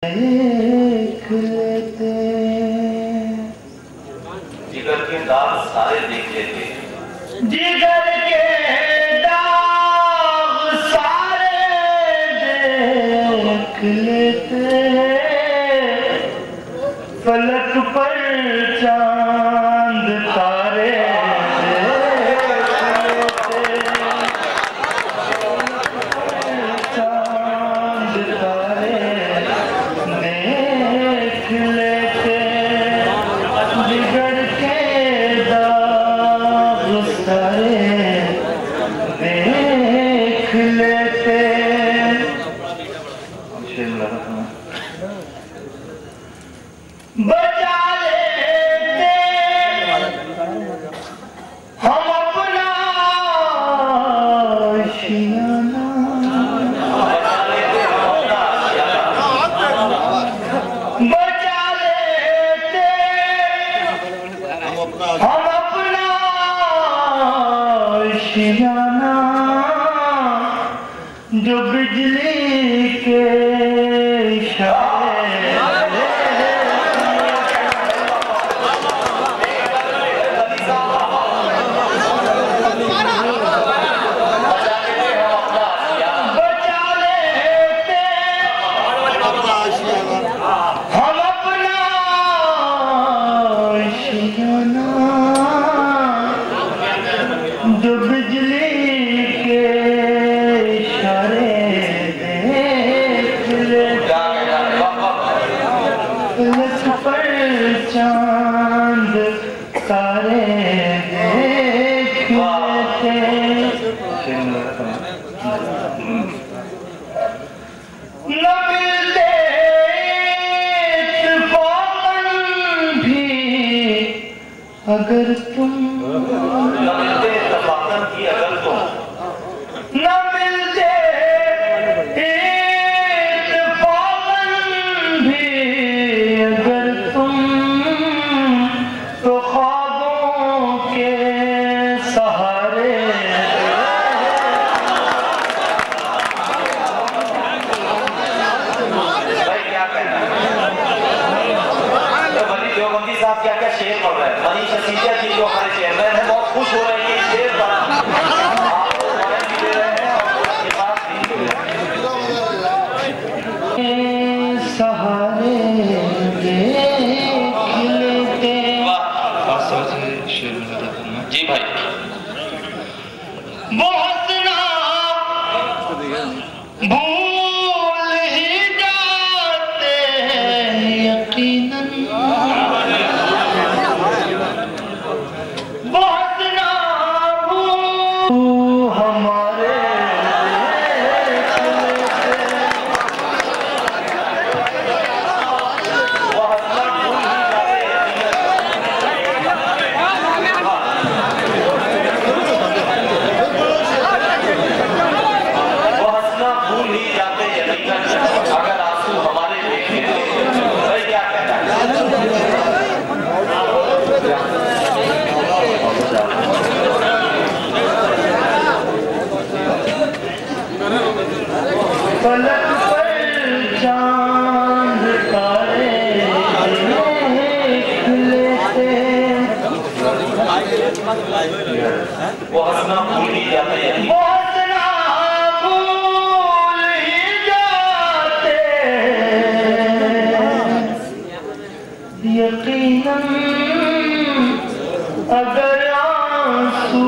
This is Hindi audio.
देख लेते, जिगर के दाग सारे देख लेते, जिगर के दाग सारे देख लेते, फलक पर चांद तारे बचा लेते हम अपना आशियाना, बचा लेते हम अपना आशियाना, जो बिजली के इशारे जो बिजली के इशारे देख लेते, फलक पर चांद तारे देख लेते, न मिलते इत्तेफाकन भी अगर तुम न मिलते इत्तेफाकन भी अगर तुम, तो ख्वाबों के सहारे भाई क्या कहना है? तो बनी देवबंदी साहब क्या क्या शेर पढ़ रहे हैं। मनीष असीजा जी जो हमारे चेयरमैन हैं बहुत खुश हो रहे हैं कि शेर पढ़ा आपको वारंटी दे रहे हैं और आपके पास भी दे रहे हैं। सहारे देख लेते। जी भाई वो हंसना भूल ही जाते हैं यकीनन, वो हंसना भूल हमारे देख लेते, वो हंसना भूल ही जाते यकीनन, अगर आंसू हमारे देखे भाई क्या कहना है? फलक पर चांद तारे देख लेते, वो हंसना भूल ही जाते हैं वो हंसना भूल ही जाते यकीनन, अगर आंसू